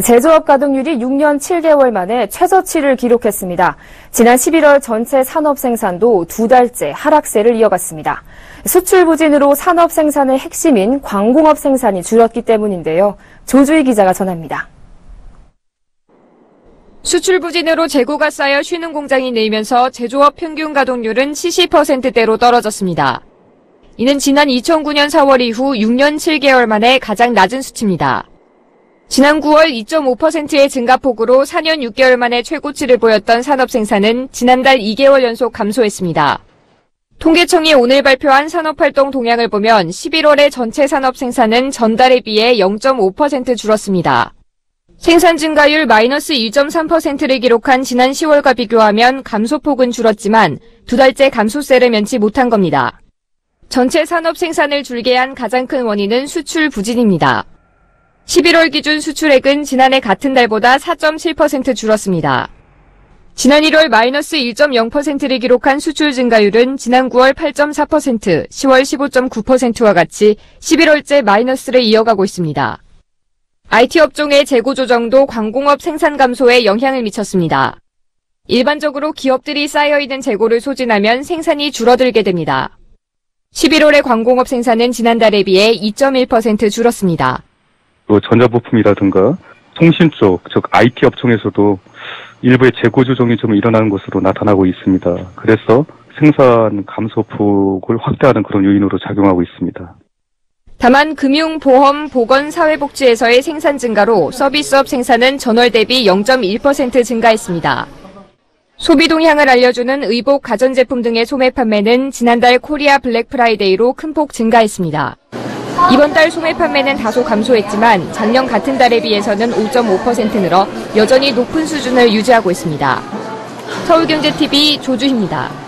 제조업 가동률이 6년 7개월 만에 최저치를 기록했습니다. 지난 11월 전체 산업 생산도 2달째 하락세를 이어갔습니다. 수출 부진으로 산업 생산의 핵심인 광공업 생산이 줄었기 때문인데요. 조주희 기자가 전합니다. 수출 부진으로 재고가 쌓여 쉬는 공장이 늘면서 제조업 평균 가동률은 70%대로 떨어졌습니다. 이는 지난 2009년 4월 이후 6년 7개월 만에 가장 낮은 수치입니다. 지난 9월 2.5%의 증가폭으로 4년 6개월 만에 최고치를 보였던 산업 생산은 지난달 2개월 연속 감소했습니다. 통계청이 오늘 발표한 산업활동 동향을 보면 11월의 전체 산업 생산은 전달에 비해 0.5% 줄었습니다. 생산 증가율 마이너스 1.3%를 기록한 지난 10월과 비교하면 감소폭은 줄었지만 2달째 감소세를 면치 못한 겁니다. 전체 산업 생산을 줄게 한 가장 큰 원인은 수출 부진입니다. 11월 기준 수출액은 지난해 같은 달보다 4.7% 줄었습니다. 지난 1월 마이너스 1.0%를 기록한 수출 증가율은 지난 9월 8.4%, 10월 15.9%와 같이 11월째 마이너스를 이어가고 있습니다. IT 업종의 재고 조정도 광공업 생산 감소에 영향을 미쳤습니다. 일반적으로 기업들이 쌓여있는 재고를 소진하면 생산이 줄어들게 됩니다. 11월의 광공업 생산은 지난달에 비해 2.1% 줄었습니다. 전자부품이라든가 통신 쪽, 즉 IT 업종에서도 일부의 재고 조정이 좀 일어나는 것으로 나타나고 있습니다. 그래서 생산 감소폭을 확대하는 그런 요인으로 작용하고 있습니다. 다만 금융, 보험, 보건, 사회복지에서의 생산 증가로 서비스업 생산은 전월 대비 0.1% 증가했습니다. 소비 동향을 알려주는 의복, 가전제품 등의 소매 판매는 지난달 코리아 블랙 프라이데이로 큰 폭 증가했습니다. 이번 달 소매 판매는 다소 감소했지만 작년 같은 달에 비해서는 5.5% 늘어 여전히 높은 수준을 유지하고 있습니다. 서울경제TV 조주희입니다.